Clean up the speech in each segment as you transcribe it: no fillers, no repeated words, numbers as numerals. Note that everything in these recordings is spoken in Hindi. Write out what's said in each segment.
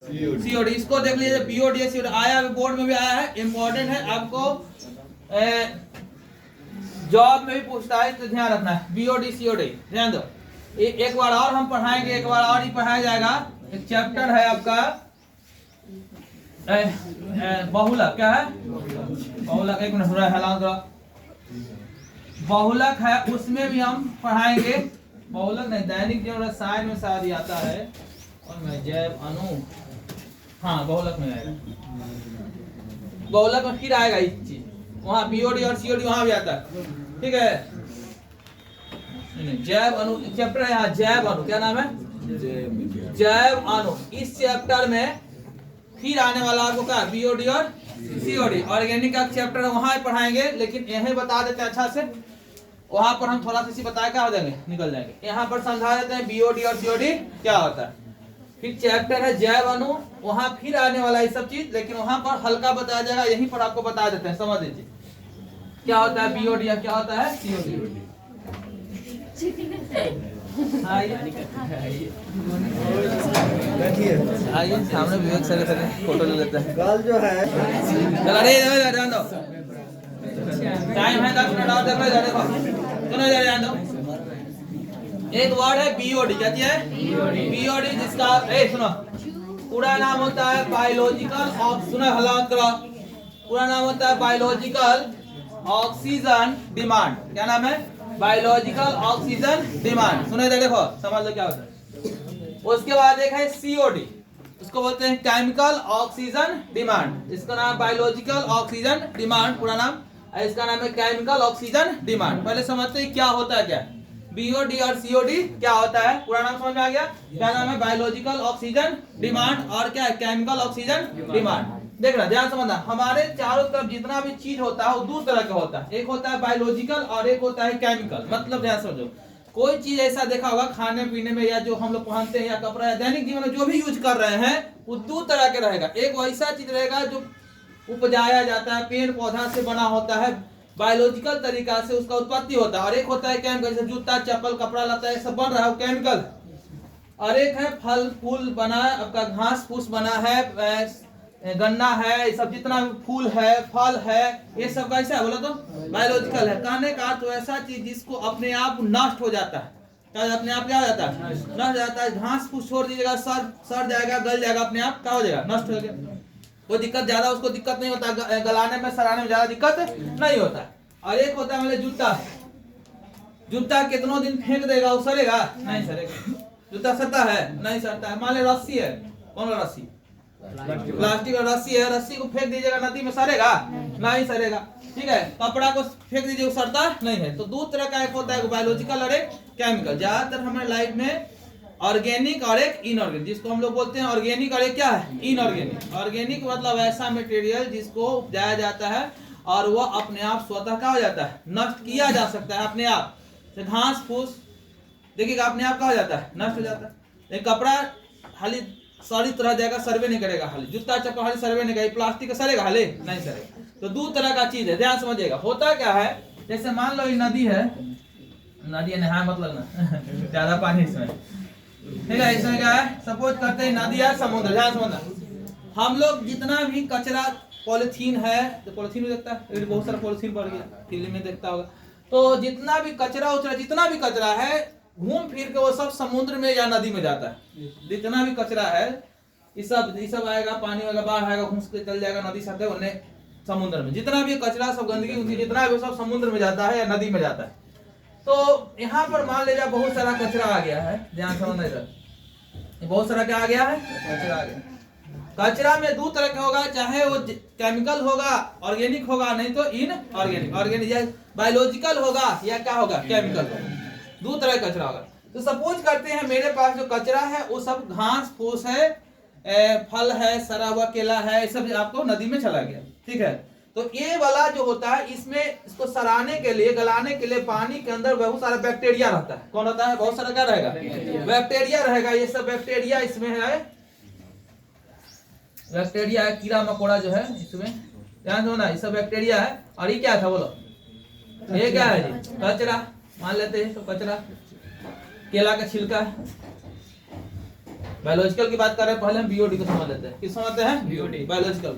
सीओडी, इसको देख लीजिए, बीओडी आया बोर्ड में भी आया है, इंपॉर्टेंट है, आपको जॉब में भी पूछता है, तो ध्यान रखना है। बीओडी सीओडी ध्यान दो। एक बार और हम पढ़ाएंगे, एक बार और ही पढ़ाया जाएगा। एक चैप्टर है आपका बहुलक, क्या है बहुलक, एक मिनट हो रहा है हलाल, बहुलक है, उसमें भी हम पढ़ाएंगे। बहुलक नहीं, दैनिक जीवन रसायन में शायद ही आता है, और मैं जैव अणु, हाँ बहुलक में आएगा, बहुलक में फिर आएगा इस चीज, वहाँ बीओडी और सीओडी वहाँ भी आता है, ठीक है। जैव अणु चैप्टर है यहाँ, जैव अणु, क्या नाम है, जैव अणु। इस चैप्टर में फिर आने वाला आपको क्या, बीओडी और सीओडी। ऑर्गेनिक का चैप्टर वहाँ पढ़ाएंगे, लेकिन यही बता देते हैं अच्छा से, वहां पर हम थोड़ा सा बता क्या हो जाएंगे, निकल जाएंगे। यहाँ पर समझा देते हैं बीओडी और सीओडी क्या होता है। फिर चैप्टर है जैव अणु, वहां फिर आने वाला है सब चीज, लेकिन वहां पर हल्का बताया जाएगा, यहीं पर आपको बता देते हैं, समझ लीजिए क्या होता है बीओडी या क्या होता है सीओडी। आइए सामने विवेक सर फोटो ले लेते हैं। कल जो है टाइम है 10 मिनट और, देखो दो। एक वर्ड है बीओडी, क्या चीज है बीओडी, जिसका सुनो पूरा नाम होता है बायोलॉजिकल पूरा नाम होता है बायोलॉजिकल ऑक्सीजन डिमांड। क्या नाम है, बायोलॉजिकल ऑक्सीजन डिमांड। सुने देखो समझ लो क्या होता है। उसके बाद एक है सीओडी, उसको बोलते हैं केमिकल ऑक्सीजन डिमांड। इसका नाम बायोलॉजिकल ऑक्सीजन डिमांड पूरा नाम, इसका नाम है केमिकल ऑक्सीजन डिमांड। पहले समझते हैं क्या होता है, क्या बीओडी और सीओडी क्या होता है, पूरा नाम समझ में आ गया। क्या नाम है, बायोलॉजिकल ऑक्सीजन डिमांड, और क्या है, केमिकल ऑक्सीजन डिमांड। देखना ध्यान समझना, हमारे चारों तरफ जितना भी चीज होता है वो दो तरह का होता है, एक होता है बायोलॉजिकल और एक होता है केमिकल। मतलब ध्यान समझो, कोई चीज ऐसा देखा होगा खाने पीने में, या जो हम लोग पहनते हैं, या कपड़ा, या दैनिक जीवन में जो भी यूज कर रहे हैं, वो दो तरह के रहेगा। एक वैसा चीज रहेगा जो उपजाया जाता है, पेड़ पौधा से बना होता है, बायोलॉजिकल तरीका से उसका उत्पत्ति होता है, और एक होता है केमिकल, जैसे जूता चप्पल कपड़ा लता है सब बन रहा है, केमिकल। और एक है फल फूल बना, आपका घास फूस बना है, गन्ना है, ये सब जितना भी फूल है फल है, ये सब कैसा है बोला तो बायोलॉजिकल है। कहने का अर्थ ऐसा चीज जिसको अपने आप नष्ट हो जाता है, क्या अपने आप क्या हो जाता है, नष्ट हो जाता है। घास फूस छोड़ दीजिएगा, सड़ जाएगा, गल जाएगा, अपने आप क्या हो जाएगा, नष्ट हो गया। कोई दिक्कत ज्यादा उसको दिक्कत नहीं होता, गलाने में सराने में ज्यादा दिक्कत नहीं होता। और एक होता है मतलब जूता, जूता कितनों दिन फेंक देगा वो सड़ेगा नहीं सड़ेगा, जूता सड़ता है नहीं सड़ता है। मान ले रस्सी है, कौन रस्सी, प्लास्टिक का रस्सी है, रस्सी को फेंक दीजिएगा नदी में सड़ेगा नहीं सड़ेगा, ठीक है। कपड़ा को फेंक दीजिए वो सड़ता नहीं है। तो दो तरह का एक होता है बायोलॉजिकल और एक केमिकल। ज्यादातर हमारे लाइफ में ऑर्गेनिक और एक इनऑर्गेनिक, जिसको हम लोग बोलते हैं ऑर्गेनिक और एक क्या है इनऑर्गेनिक। ऑर्गेनिक मतलब ऐसा मटेरियल जिसको उपजाया जाता है और वह अपने आप स्वतः का हो जाता है, नष्ट किया जा सकता है अपने आप। तो घास फूस देखिएगा अपने आप का हो जाता है, नष्ट हो जाता है। लेकिन कपड़ा हाली सारी तरह जाएगा, सर्वे नहीं करेगा, हाली जूता चप्पल हाली सर्वे नहीं करेगा, प्लास्टिक का सड़ेगा हाली नहीं सड़ेगा। तो दो तरह का चीज है, ध्यान समझिएगा। होता क्या है, जैसे मान लो ये नदी है, नदी नहाए मतलब ना ज्यादा पानी इसमें, ठीक है। इसमें क्या है, सपोज करते हैं नदी है समुद्र, ध्यान समझना। हम लोग जितना भी कचरा, पॉलिथीन है तो पॉलिथीन में देखता है, बहुत सारा पॉलिथीन पड़ गया, फिल्म में देखता होगा। तो जितना भी कचरा उचरा, जितना भी कचरा है, घूम फिर के वो सब समुद्र में या नदी में जाता है। जितना भी कचरा है ये सब आएगा, पानी आएगा, बाढ़ आएगा, घूस के चल जाएगा नदी से उन्हें समुद्र में। जितना भी कचरा सब गंदगी जितना भी सब समुद्र में जाता है या नदी में जाता है। तो यहाँ पर मान लीजिए बहुत सारा कचरा आ गया है, ध्यान समझना इधर, बहुत सारा क्या आ गया है, कचरा आ गया। कचरा में दो तरह का होगा, चाहे वो केमिकल होगा, ऑर्गेनिक होगा, नहीं तो इनऑर्गेनिक। ऑर्गेनिक या बायोलॉजिकल होगा या क्या होगा, केमिकल होगा। दो तरह का कचरा होगा। तो सपोज करते हैं मेरे पास जो कचरा है वो सब घास फूस है, फल है, सड़ा हुआ केला है, ये सब आपको नदी में चला गया, ठीक है। तो ये वाला जो होता है, इसमें इसको सड़ाने के लिए, गलाने के लिए पानी के अंदर बहुत सारा बैक्टीरिया रहता है। कौन रहता है, बहुत सारा क्या रहेगा, बैक्टीरिया रहेगा। ये सब बैक्टीरिया इसमें है, बैक्टीरिया है, कीड़ा मकोड़ा जो है इसमें, ध्यान दो ना, ये सब बैक्टीरिया है। और ये क्या था बोलो, ये क्या है जी, कचरा मान लेते हैं। तो कचरा, केला का छिलका, बायोलॉजिकल की बात कर रहे हैं, पहले हम बीओडी को समझ लेते हैं। किस समझते हैं? BOD, biological.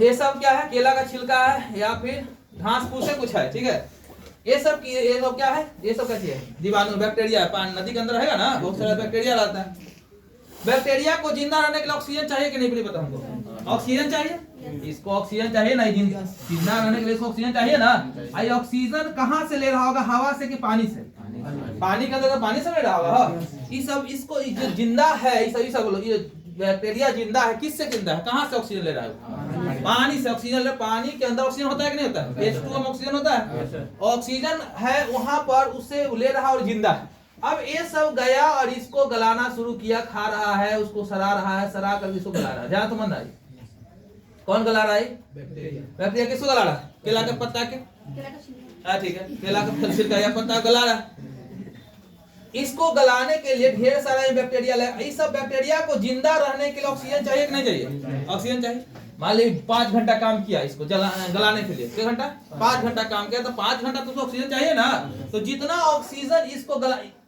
ये सब क्या है? केला का छिलका है या फिर घास फूस है, कुछ है, ठीक है। ये सब क्या है? ये सब कैसी है? जीवाणु, बैक्टीरिया। नदी के अंदर है ना, बहुत सारा बैक्टीरिया रहता है। बैक्टीरिया को जिंदा रहने के लिए ऑक्सीजन चाहिए कि नहीं? पता हमको ऑक्सीजन चाहिए, इसको ऑक्सीजन चाहिए नहीं? जिंदा रहने के लिए इसको ऑक्सीजन चाहिए ना। आई ऑक्सीजन कहाँ से ले रहा होगा? हवा से कि पानी से? पानी के अंदर पानी से ले रहा होगा। ये सब इसको जो जिंदा है, ये सब ये बैक्टीरिया जिंदा है, किससे जिंदा है? कहाँ से ऑक्सीजन ले रहा है? पानी से ऑक्सीजन ले। पानी के अंदर ऑक्सीजन होता है कि नहीं होता है? H2O में ऑक्सीजन होता है। ऑक्सीजन है वहां पर, उससे ले रहा और जिंदा है। अब ये सब गया और इसको गलाना शुरू किया, खा रहा है, उसको सड़ा रहा है, सड़ा कर इसको गला रहा है। ध्यान तो मन आई, कौन गला रहा है? बैक्टीरिया। किसको गला रहा है? केला के पत्ता के, ठीक है, केला का छिलका या पत्ता गला रहा है। इसको गलाने के लिए ढेर सारा बैक्टीरिया लगा। इस सब बैक्टीरिया को जिंदा रहने के लिए ऑक्सीजन चाहिए कि नहीं चाहिए? ऑक्सीजन चाहिए। मान लीजिए 5 घंटा काम किया इसको गलाने के लिए, कितने घंटा? 5 घंटा काम किया, तो 5 घंटा तो ऑक्सीजन चाहिए ना। तो जितना ऑक्सीजन इसको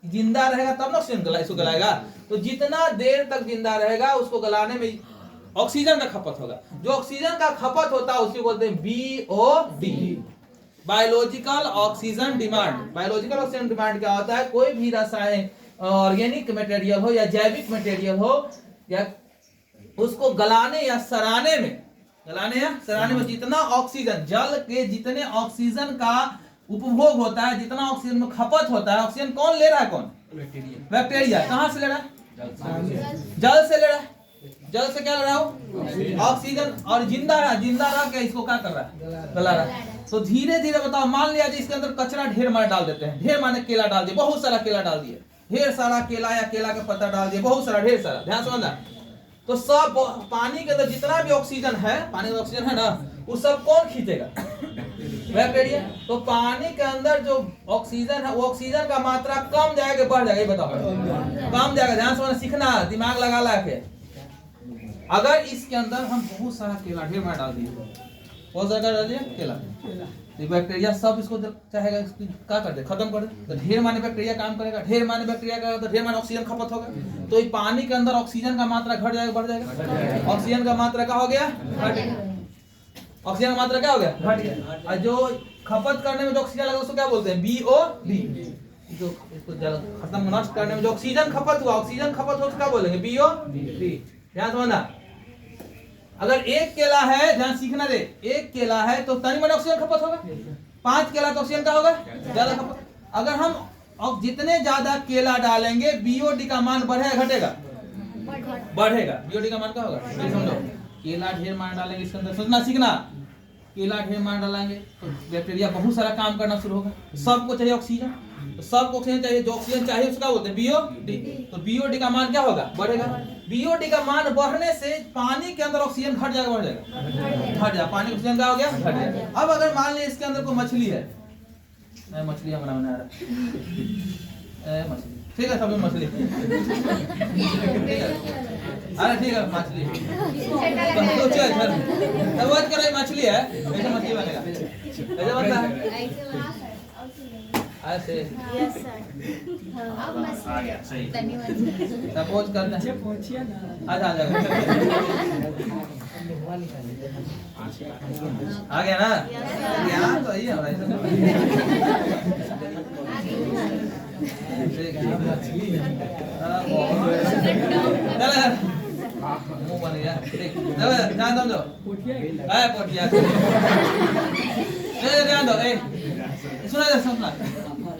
जिंदा रहेगा तब ना ऑक्सीजन इसको गलाएगा। तो जितना देर तक जिंदा रहेगा उसको गलाने में ऑक्सीजन का खपत होगा। जो ऑक्सीजन का खपत होता है उसको बोलते हैं BOD, biological oxygen demand. Biological oxygen demand क्या होता है? कोई भी रसायन, ऑर्गेनिक मटेरियल हो या जैविक मटेरियल हो, या उसको गलाने या सराने में जितना ऑक्सीजन, जल के जितने ऑक्सीजन का उपभोग होता है, जितना ऑक्सीजन में खपत होता है, ऑक्सीजन कौन ले रहा है? कौन? बैक्टीरिया। कहाँ से ले रहा है? जल से ले रहा है। जल से क्या ले रहा हो? ऑक्सीजन। और जिंदा रह के इसको क्या कर रहा है? गला रहा है। तो धीरे धीरे बताओ, मान लिया इसके अंदर कचरा ढेर मार डाल देते हैं, ढेर माने केला डाल दिए, बहुत सारा केला डाल दिए, ढेर सारा केला या केला का पत्ता डाल दिए, बहुत सारा, ढेर सारा। ध्यान समझना। तो सब पानी के अंदर जितना भी ऑक्सीजन है, पानी में ऑक्सीजन है ना, वो सब कौन खींचेगा? बैक्टीरिया। तो पानी के अंदर जो ऑक्सीजन है, वो ऑक्सीजन का मात्रा कम जाएगा बढ़ जाएगा? ये बताओ। कम जाएगा। ध्यान समझना, सीखना, दिमाग लगा के। अगर इसके अंदर हम बहुत सारा केला ढेर मार डाल दिए, बहुत सारा डाल दिया केला, तो बैक्टीरिया सब इसको चाहेगा, क्या कर दे? खत्म कर दे। तो ढेर माने बैक्टीरिया काम करेगा, ढेर माने बैक्टीरिया का, तो ढेर माने ऑक्सीजन खपत होगा। तो ये पानी के अंदर ऑक्सीजन का मात्रा घट जाएगा बढ़ जाएगा? ऑक्सीजन का मात्रा क्या हो गया? घट गया। ऑक्सीजन का मात्रा क्या हो गया? घट गया। और जो खपत करने में जो ऑक्सीजन लगा उसको क्या बोलते हैं? बीओडी। जो इसको खत्म नष्ट करने में जो ऑक्सीजन खपत हुआ, उसको क्या बोलेंगे? बीओडी। ध्यान समझना। अगर एक केला है, ध्यान सीखना दे, एक केला है तो तनी मन ऑक्सीजन खपत होगा। 5 केला तो ऑक्सीजन का होगा ज्यादा खपत। अगर हम जितने ज्यादा केला डालेंगे, बीओडी का मान बढ़ेगा घटेगा? बढ़ेगा। बीओडी का मान क्या होगा? समझो, केला ढेर मार डालेंगे इसके अंदर, सोचना सीखना, केला ढेर मार डालेंगे तो बैक्टीरिया बहुत सारा काम करना शुरू होगा। सबको चाहिए ऑक्सीजन, तो सबको ऑक्सीजन चाहिए, जो ऑक्सीजन चाहिए उसका बोलते हैं बीओडी। तो बीओडी का मान क्या होगा? बढ़ेगा। बीओडी का मान बढ़ने से पानी के अंदर ऑक्सीजन घट जाएगा बढ़ जाएगा? घट जाएगा। पानी ऑक्सीजन क्या हो गया? घट गया। अब अगर मान लीजिए इसके अंदर कोई मछली है, मछली हमारा बना रहा है, मछली, ठीक है, सब लोग मछली, अरे ठीक है, मछली मछली है, ऐसे मछली बनेगा, ऐसे बनता है ऐसे। आ गया, सही। सपोज करते हैं, अच्छा आ गया ना? यहाँ तो यही है मुंह बन गया, ध्यान समझो, पोटिया, ध्यान दो, सुना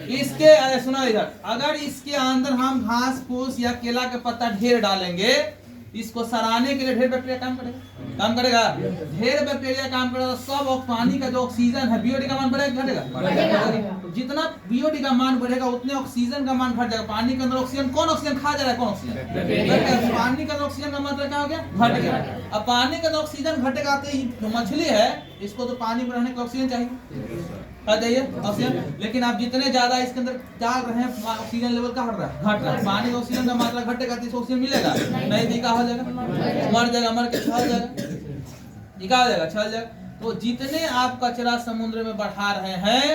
इसके, अरे सुना इधर, अगर इसके अंदर हम घास फूस या केला के पत्ता ढेर डालेंगे, इसको सराने के लिए ढेर बैक्टीरिया काम करेगा, ढेर बैक्टीरिया काम करेगा। सब पानी का जो ऑक्सीजन है, बीओडी का मान बढ़ेगा घटेगा? जितना बीओडी का मान बढ़ेगा उतने ऑक्सीजन का मान घट जाएगा। पानी के अंदर ऑक्सीजन, कौन ऑक्सीजन खा जा रहा है? कौन ऑक्सीजन? पानी के अंदर ऑक्सीजन का मात्रा क्या हो गया? घट गया। अब पानी के अंदर ऑक्सीजन घटेगा तो जो मछली है इसको तो पानी में रहने के ऑक्सीजन चाहिए, ऑक्सीजन। लेकिन आप जितने ज्यादा इसके अंदर डाल रहे हैं, ऑक्सीजन लेवल का घट रहा है। पानी का ऑक्सीजन का मात्रा घटेगा तो ऑक्सीजन मिलेगा नहीं? दी का हो जाएगा, मर जाएगा, मर के छल जाएगा, निकाल हो जाएगा, छल जाएगा। तो जितने आप कचरा समुद्र में बढ़ा रहे हैं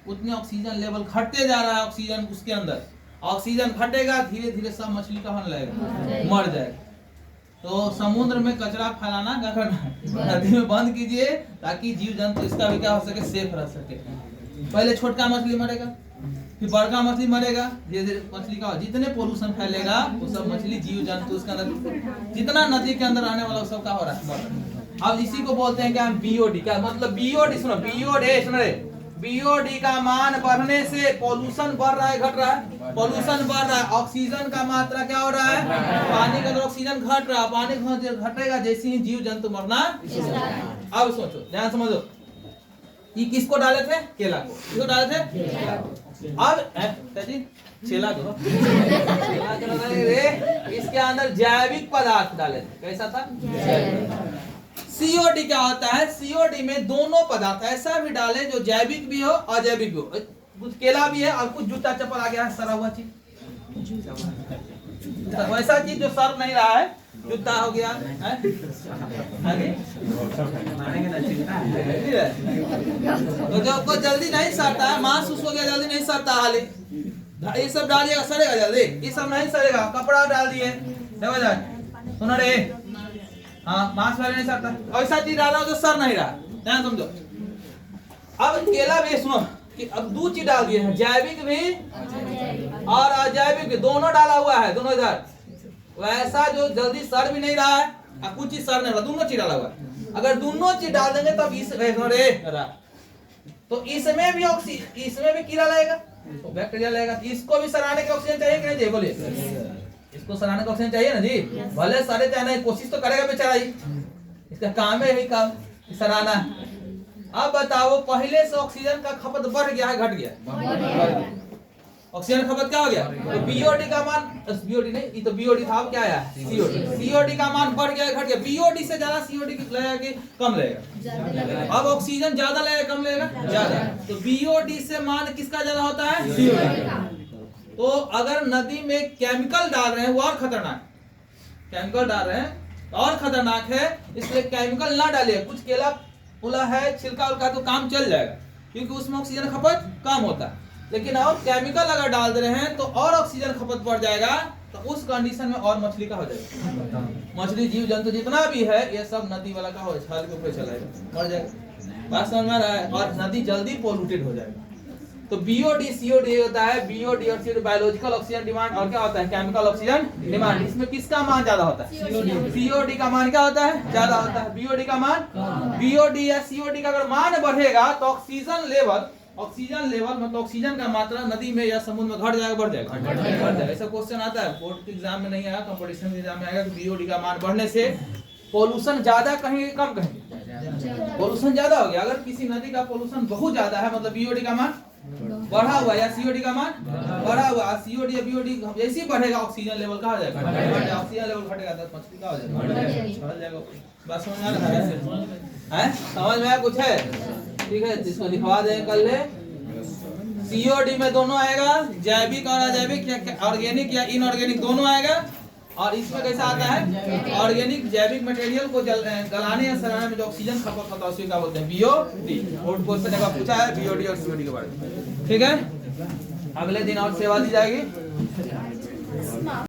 उतने ऑक्सीजन लेवल घटते जा रहा है। ऑक्सीजन उसके अंदर ऑक्सीजन घटेगा, धीरे धीरे सब मछली का होने लगेगा, मर जाएगा। तो समुद्र में कचरा फैलाना क्या करना है, नदी में बंद कीजिए, ताकि जीव जंतु इसका भी क्या हो सके, सेफ रह सके। पहले छोटका मछली मरेगा, फिर बड़का मछली मरेगा, धीरे धीरे मछली का जितने पोल्यूशन फैलेगा वो सब मछली जीव जंतु उसके अंदर जितना नदी के अंदर आने वाला सब का हो रहा है। अब इसी को बोलते हैं क्या, बीओडी। क्या मतलब बीओडी, सुनो बीओडी, सुन रहे, बीओडी का मान बढ़ने से पोल्यूशन बढ़ रहा है, घट रहा है, पोल्यूशन बढ़ रहा है, ऑक्सीजन का मात्रा क्या हो रहा है, पानी के अंदर ऑक्सीजन घट रहा है, पानी घटेगा जैसे ही जीव जंतु मरना। अब सोचो, ध्यान समझो, ये किसको डाले थे, केला को, किसको डाले थे, अब जी छेला को, इसके अंदर जैविक पदार्थ डाले थे, कैसा था, सीओडी। क्या होता है, सीओडी में दोनों पदार्थ ऐसा भी डाले जो जैविक भी हो अजैविक भी हो, कुछ केला भी है और कुछ जूता चप्पल आ गया है, सरा हुआ चीज, वैसा चीज जो सर नहीं रहा है, जूता हो गया है, तो जो को जल्दी नहीं सड़ता है, मांस उस हो गया जल्दी नहीं सड़ता, हाली ये सब डालिएगा, सड़ेगा जल्दी, ये सब नहीं सड़ेगा, कपड़ा डाल दिए, सुनो रे, हाँ मांस वाले नहीं सड़ता, ऐसा चीज डाला जो सर नहीं रहा, ध्यान समझो। अब केला भी सुनो कि अब दो चीज डाल दिए हैं, जैविक भी और अजैविक भी, दोनों डाला हुआ है, दोनों इधर, वैसा जो जल्दी सड़ भी नहीं रहा है और कुछ चीज सड़ नहीं रहा, दोनों चीज डाला हुआ है। अगर दोनों चीज डाल देंगे तब इस तो इसमें भी कीड़ा लगेगा, तो बैक्टीरिया लगेगा, इसको भी सड़ाने के ऑक्सीजन चाहिए कि नहीं चाहिए, बोलिए, इसको सड़ाने का ऑक्सीजन चाहिए ना जी, भले सड़े चाहे नहीं, कोशिश तो करेगा बेचारा ही, इसका काम है यही काम, सड़ाना। अब बताओ, पहले से ऑक्सीजन का खपत बढ़ गया है, घट गया, ऑक्सीजन खपत क्या हो गया, तो बीओडी का मान, बीओडी नहीं, ये तो बीओडी था, अब क्या आया, सीओडी, सीओडी का मान बढ़ गया, घट गया, बीओडी से ज्यादा सीओडी लगेगा कि कम लगेगा, अब ऑक्सीजन ज्यादा लगेगा कम लगेगा, ज्यादा, तो बीओडी से मान किसका ज्यादा होता है, सीओडी। तो अगर नदी में केमिकल डाल रहे हैं वो और खतरनाक, केमिकल डाल रहे हैं और खतरनाक है, इसलिए केमिकल ना डालिए, कुछ केला उला है, छिलका उलका तो काम चल जाएगा, क्योंकि उसमें ऑक्सीजन खपत कम होता है, लेकिन और केमिकल अगर डाल दे रहे हैं तो और ऑक्सीजन खपत बढ़ जाएगा, तो उस कंडीशन में और मछली का हो जाएगा, मछली जीव जंतु जितना भी है ये सब नदी वाला का हो, छाल के ऊपर चलाएगा, मर जाएगा, बात समझ में आ रहा है, और नदी जल्दी पोल्यूटेड हो जाएगा। तो बीओडी सीओडी होता है, बीओडी और सीओडी बायोलॉजिकल ऑक्सीजन डिमांड, और क्या होता है, केमिकल ऑक्सीजन डिमांड। इसमें किसका मान ज्यादा होता है, सीओडी का मान क्या होता है, ज्यादा होता है, बीओडी का मान, बीओडी या सीओडी का अगर मान बढ़ेगा तो ऑक्सीजन लेवल मतलब ऑक्सीजन का मात्रा नदी में या समुद्र में घट जाएगा, बढ़ जाएगा, ऐसा क्वेश्चन आता है, बोर्ड के एग्जाम में नहीं आया, कंपटीशन के एग्जाम में आएगा कि बीओडी का मान बढ़ने से पोल्यूशन ज्यादा कहेंगे कम कहेंगे, पोल्यूशन ज्यादा हो गया, अगर किसी नदी का पोल्यूशन बहुत ज्यादा है मतलब बीओडी का मान बढ़ा हुआ या सीओडी का मान बढ़ा हुआ, सीओडी या बीओडी जैसे ही बढ़ेगा ऑक्सीजन लेवल कहाँ जाएगा, ऑक्सीजन लेवल घटेगा तो मछली का हो जाएगा, बस समझ में आ रहा है, समझ में आया कुछ है, ठीक है, इसको लिखवा दें कर ले। सीओडी में दोनों आएगा, जैविक और अजैविक, या ऑर्गेनिक या इनऑर्गेनिक दोनों आएगा, और इसमें कैसा आता है, ऑर्गेनिक जैविक मटेरियल को गलाने या सड़ाने में जो ऑक्सीजन खपत होता है उसी का बोलते हैं बीओडी। बोर्ड क्वेश्चन का पूछा है बीओडी और सीओडी के बारे में, ठीक है, अगले दिन और सेवा दी जाएगी।